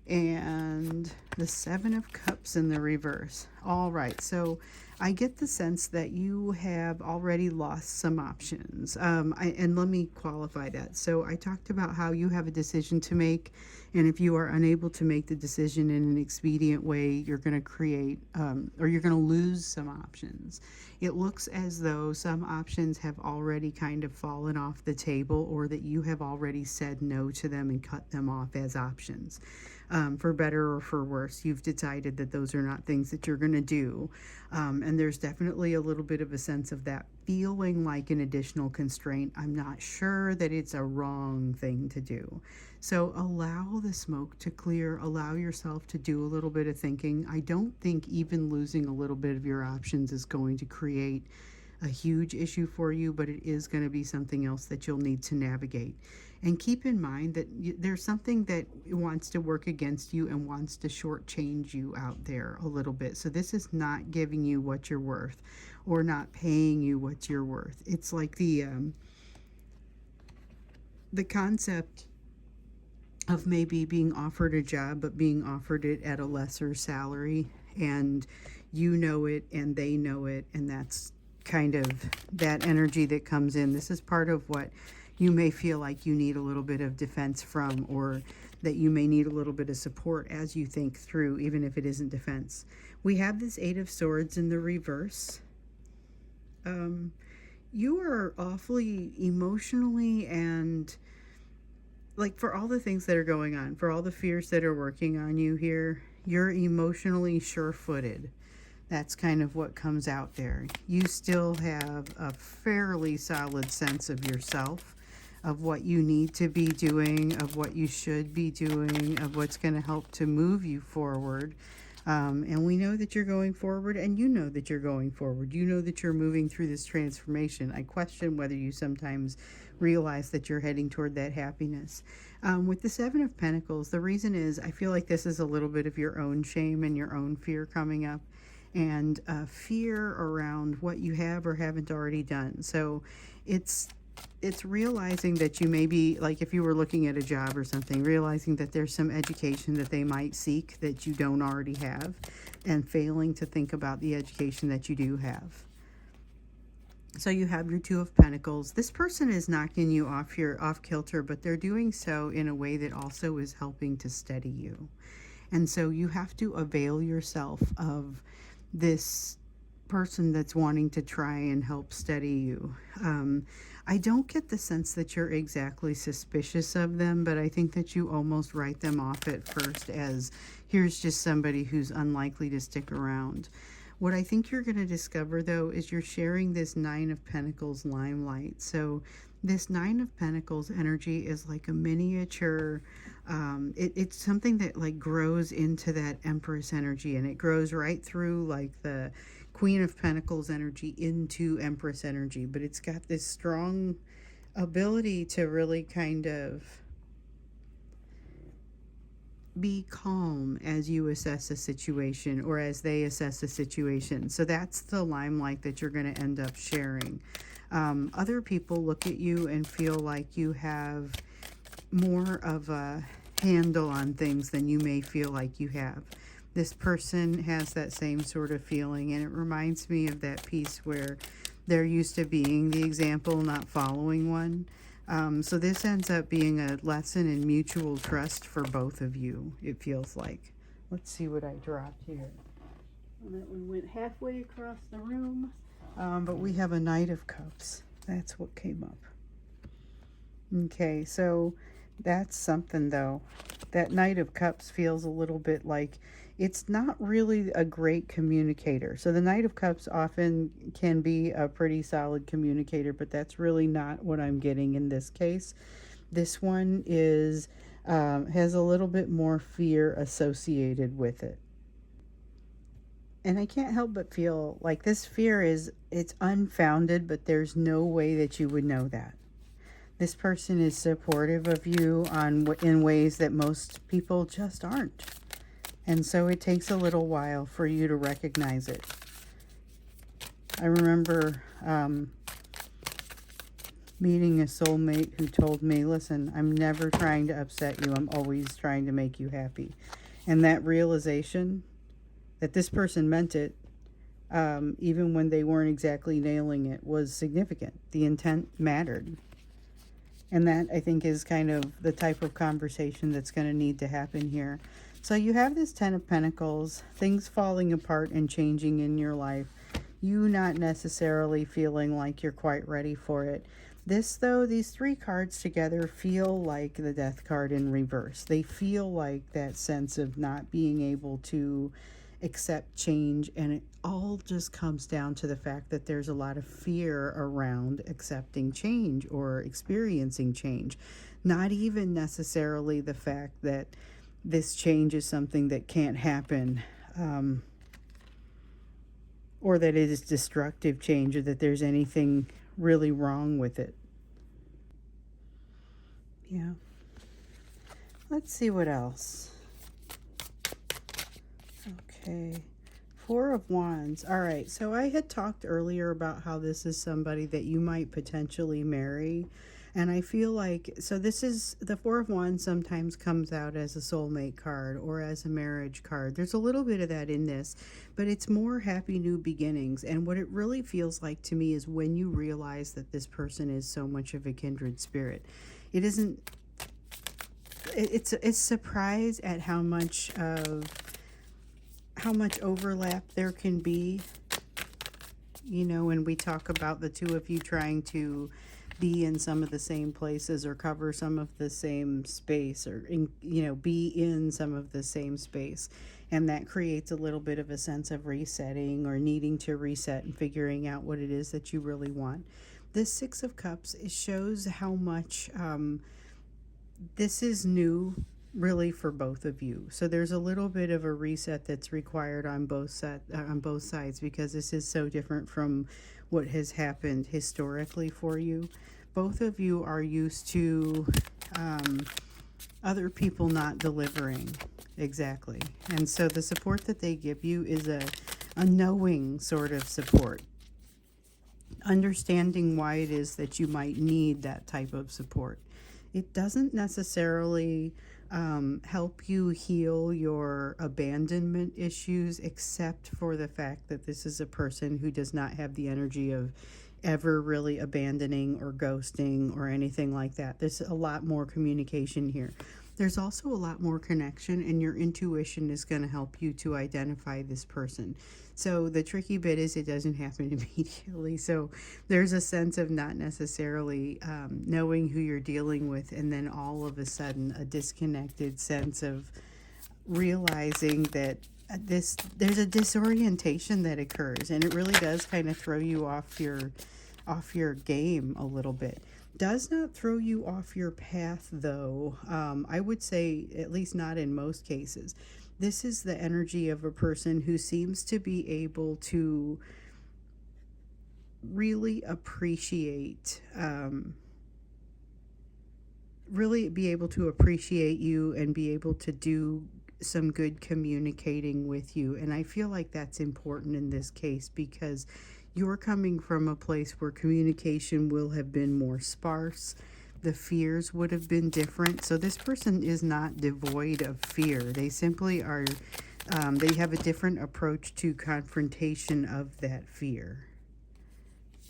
and the Seven of Cups in the reverse. All right. So I get the sense that you have already lost some options. And let me qualify that. So I talked about how you have a decision to make, and if you are unable to make the decision in an expedient way, you're going to create, or you're going to lose some options. It looks as though some options have already kind of fallen off the table, or that you have already said no to them and cut them off as options. For better or for worse, you've decided that those are not things that you're going to do. And there's definitely a little bit of a sense of that feeling like an additional constraint. I'm not sure that it's a wrong thing to do. So allow the smoke to clear. Allow yourself to do a little bit of thinking. I don't think even losing a little bit of your options is going to create a huge issue for you, but it is going to be something else that you'll need to navigate. And keep in mind that there's something that wants to work against you and wants to shortchange you out there a little bit. So this is not giving you what you're worth, or not paying you what you're worth. It's like the concept of maybe being offered a job, but being offered it at a lesser salary, and you know it and they know it, and that's kind of that energy that comes in. This is part of what you may feel like you need a little bit of defense from, or that you may need a little bit of support as you think through, even if it isn't defense. We have this Eight of Swords in the reverse. You are awfully emotionally, and like, for all the things that are going on, for all the fears that are working on you here, you're emotionally sure-footed. That's kind of what comes out there. You still have a fairly solid sense of yourself, of what you need to be doing, of what you should be doing, of what's going to help to move you forward. And we know that you're going forward, and you know that you're going forward. You know that you're moving through this transformation. I question whether you sometimes realize that you're heading toward that happiness. With the Seven of Pentacles, the reason is I feel like this is a little bit of your own shame and your own fear coming up, and fear around what you have or haven't already done. So it's realizing that you may be, like if you were looking at a job or something, realizing that there's some education that they might seek that you don't already have, and failing to think about the education that you do have. So you have your Two of Pentacles. This person is knocking you off kilter, but they're doing so in a way that also is helping to steady you. And so you have to avail yourself of this person that's wanting to try and help steady you. I don't get the sense that you're exactly suspicious of them, but I think that you almost write them off at first as, here's just somebody who's unlikely to stick around. What I think you're going to discover, though, is you're sharing this Nine of Pentacles limelight. So this Nine of Pentacles energy is like a miniature, it's something that like grows into that Empress energy, and it grows right through like the Queen of Pentacles energy into Empress energy. But it's got this strong ability to really kind of be calm as you assess a situation, or as they assess a situation. So that's the limelight that you're going to end up sharing. Other people look at you and feel like you have more of a handle on things than you may feel like you have. This person has that same sort of feeling, and it reminds me of that piece where they're used to being the example, not following one. So this ends up being a lesson in mutual trust for both of you, it feels like. Let's see what I dropped here. Well, that one went halfway across the room. But we have a Knight of Cups. That's what came up. Okay, so that's something, though. That Knight of Cups feels a little bit like it's not really a great communicator. So the Knight of Cups often can be a pretty solid communicator, but that's really not what I'm getting in this case. This one is has a little bit more fear associated with it. And I can't help but feel like this fear it's unfounded, but there's no way that you would know that. This person is supportive of you in ways that most people just aren't. And so it takes a little while for you to recognize it. I remember meeting a soulmate who told me, listen, I'm never trying to upset you. I'm always trying to make you happy. And that realization that this person meant it, even when they weren't exactly nailing it, was significant. The intent mattered. And that, I think, is kind of the type of conversation that's going to need to happen here. So you have this Ten of Pentacles, things falling apart and changing in your life. You not necessarily feeling like you're quite ready for it. This, though, these three cards together feel like the Death card in reverse. They feel like that sense of not being able to accept change, and it all just comes down to the fact that there's a lot of fear around accepting change or experiencing change. Not even necessarily the fact that this change is something that can't happen, or that it is destructive change, or that there's anything really wrong with it. Yeah. Let's see what else. Okay. Four of Wands. All right. So I had talked earlier about how this is somebody that you might potentially marry. And I feel like, so this is, the Four of Wands sometimes comes out as a soulmate card or as a marriage card. There's a little bit of that in this, but it's more happy new beginnings. And what it really feels like to me is when you realize that this person is so much of a kindred spirit. It isn't, it's surprise at how much overlap there can be, you know, when we talk about the two of you trying to be in some of the same places or cover some of the same space, or be in some of the same space, and that creates a little bit of a sense of resetting or needing to reset and figuring out what it is that you really want. This Six of Cups, it shows how much this is new really for both of you. So there's a little bit of a reset that's required on both sides, because this is so different from what has happened historically for you. Both of you are used to other people not delivering exactly, and so the support that they give you is a knowing sort of support, understanding why it is that you might need that type of support. It doesn't necessarily help you heal your abandonment issues, except for the fact that this is a person who does not have the energy of ever really abandoning or ghosting or anything like that. There's a lot more communication here. There's also a lot more connection, and your intuition is going to help you to identify this person. So the tricky bit is it doesn't happen immediately. So there's a sense of not necessarily knowing who you're dealing with, and then all of a sudden a disconnected sense of realizing that this there's a disorientation that occurs, and it really does kind of throw you off your game a little bit. Does not throw you off your path though. I would say, at least not in most cases. This is the energy of a person who seems to be able to really appreciate really be able to appreciate you and be able to do some good communicating with you. And I feel like that's important in this case because you're coming from a place where communication will have been more sparse. The fears would have been different. So this person is not devoid of fear. They simply are, they have a different approach to confrontation of that fear.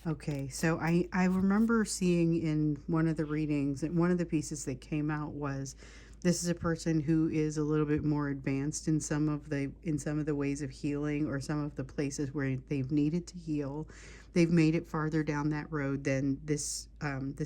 Okay, so I remember seeing in one of the readings that one of the pieces that came out was this is a person who is a little bit more advanced in some of the ways of healing or some of the places where they've needed to heal. They've made it farther down that road than this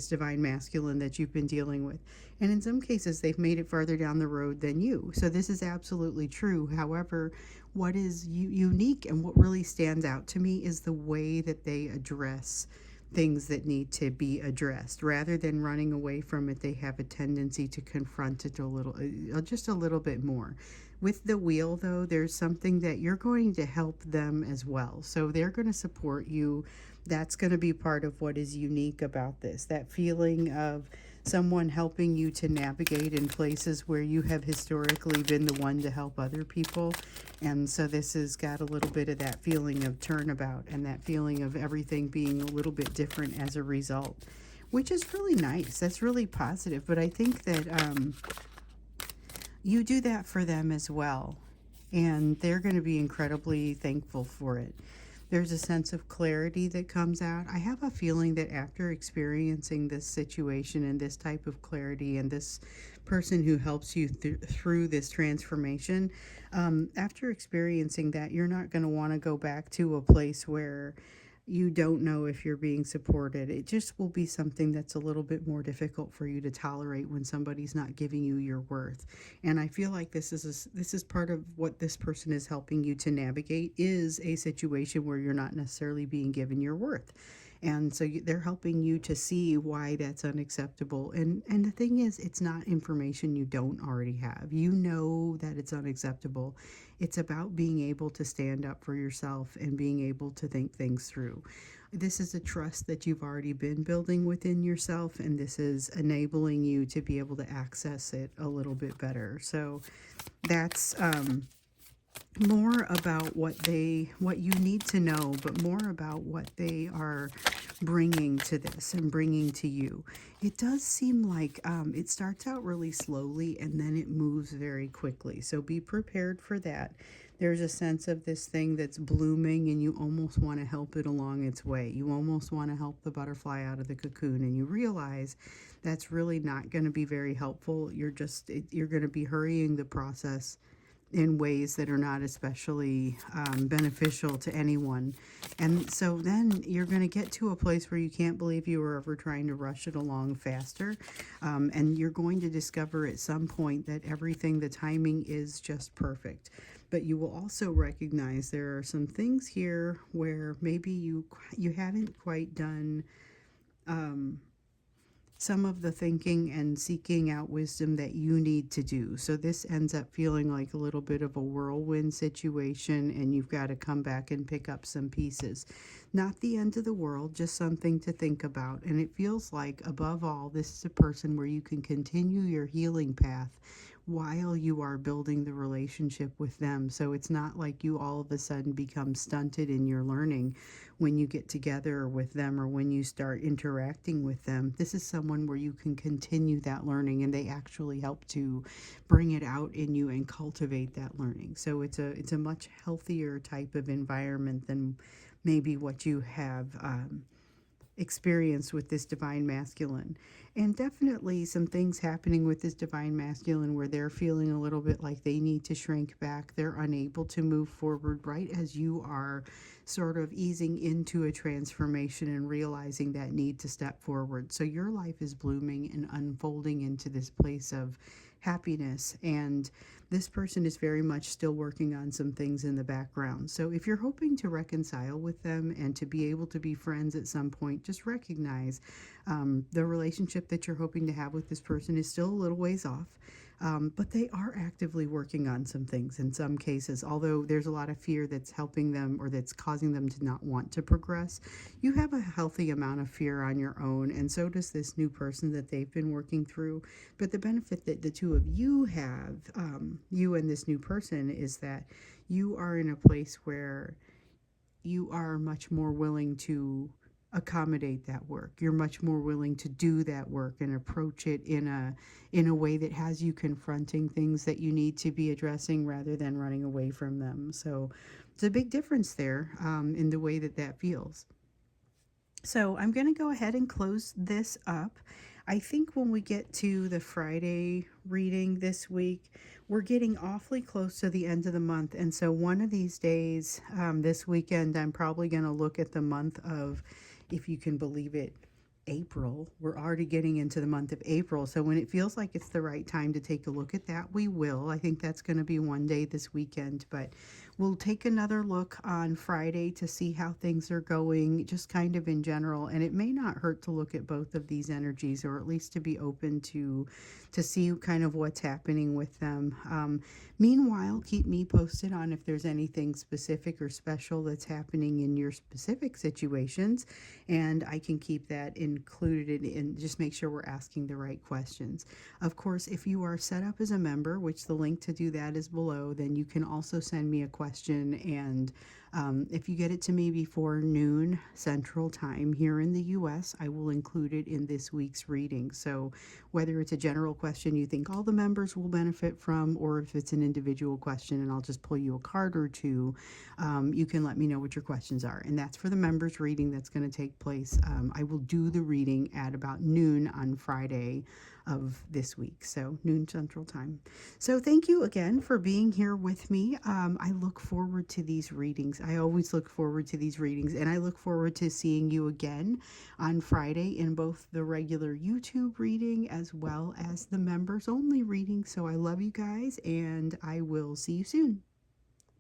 divine masculine that you've been dealing with, and in some cases they've made it farther down the road than you. So this is absolutely true. However, what is unique and what really stands out to me is the way that they address things that need to be addressed. Rather than running away from it, they have a tendency to confront it a little, just a little bit more. With the wheel, though, there's something that you're going to help them as well. So they're going to support you. That's going to be part of what is unique about this. That feeling of someone helping you to navigate in places where you have historically been the one to help other people. And so this has got a little bit of that feeling of turnabout and that feeling of everything being a little bit different as a result, which is really nice. That's really positive. But I think that you do that for them as well. And they're going to be incredibly thankful for it. There's a sense of clarity that comes out. I have a feeling that after experiencing this situation and this type of clarity and this person who helps you through this transformation, after experiencing that, you're not going to want to go back to a place where you don't know if you're being supported. It just will be something that's a little bit more difficult for you to tolerate when somebody's not giving you your worth. And I feel like this is part of what this person is helping you to navigate, is a situation where you're not necessarily being given your worth. And so they're helping you to see why that's unacceptable. And the thing is, it's not information you don't already have. You know that it's unacceptable. It's about being able to stand up for yourself and being able to think things through. This is a trust that you've already been building within yourself, and this is enabling you to be able to access it a little bit better. So that's more about what you need to know, but more about what they are bringing to this and bringing to you. It does seem like it starts out really slowly and then it moves very quickly. So be prepared for that. There's a sense of this thing that's blooming and you almost want to help it along its way. You almost want to help the butterfly out of the cocoon, and you realize that's really not going to be very helpful. You're going to be hurrying the process in ways that are not especially beneficial to anyone. And so then you're going to get to a place where you can't believe you were ever trying to rush it along faster. And you're going to discover at some point that everything, the timing is just perfect. But you will also recognize there are some things here where maybe you haven't quite done some of the thinking and seeking out wisdom that you need to do. So this ends up feeling like a little bit of a whirlwind situation, and you've got to come back and pick up some pieces. Not the end of the world, just something to think about. And it feels like, above all, this is a person where you can continue your healing path while you are building the relationship with them. So it's not like you all of a sudden become stunted in your learning when you get together with them or when you start interacting with them. This is someone where you can continue that learning, and they actually help to bring it out in you and cultivate that learning. So it's a much healthier type of environment than maybe what you have experienced with this divine masculine. And definitely some things happening with this divine masculine where they're feeling a little bit like they need to shrink back. They're unable to move forward right as you are sort of easing into a transformation and realizing that need to step forward. So your life is blooming and unfolding into this place of happiness. And this person is very much still working on some things in the background. So if you're hoping to reconcile with them and to be able to be friends at some point, just recognize the relationship that you're hoping to have with this person is still a little ways off. But they are actively working on some things in some cases. Although there's a lot of fear that's helping them or that's causing them to not want to progress, you have a healthy amount of fear on your own, and so does this new person that they've been working through. But the benefit that the two of you have, you and this new person, is that you are in a place where you are much more willing to accommodate that work. You're much more willing to do that work and approach it in a way that has you confronting things that you need to be addressing rather than running away from them. So it's a big difference there in the way that that feels. So I'm going to go ahead and close this up. I think when we get to the Friday reading this week, we're getting awfully close to the end of the month. And so one of these days, this weekend, I'm probably going to look at the month of, if you can believe it, April. We're already getting into the month of April. So when it feels like it's the right time to take a look at that, we will. I think that's going to be one day this weekend, but we'll take another look on Friday to see how things are going, just kind of in general. And it may not hurt to look at both of these energies, or at least to be open to see kind of what's happening with them. Meanwhile, keep me posted on if there's anything specific or special that's happening in your specific situations, and I can keep that included in just make sure we're asking the right questions. Of course, if you are set up as a member, which the link to do that is below, then you can also send me a question, and if you get it to me before noon Central Time here in the US, I will include it in this week's reading. So whether it's a general question you think all the members will benefit from, or if it's an individual question and I'll just pull you a card or two, you can let me know what your questions are. And that's for the members reading that's going to take place. I will do the reading at about noon on Friday of this week, so noon Central Time. So thank you again for being here with me. I look forward to these readings. I always look forward to these readings, and I look forward to seeing you again on Friday in both the regular YouTube reading as well as the members only reading. So I love you guys, and I will see you soon.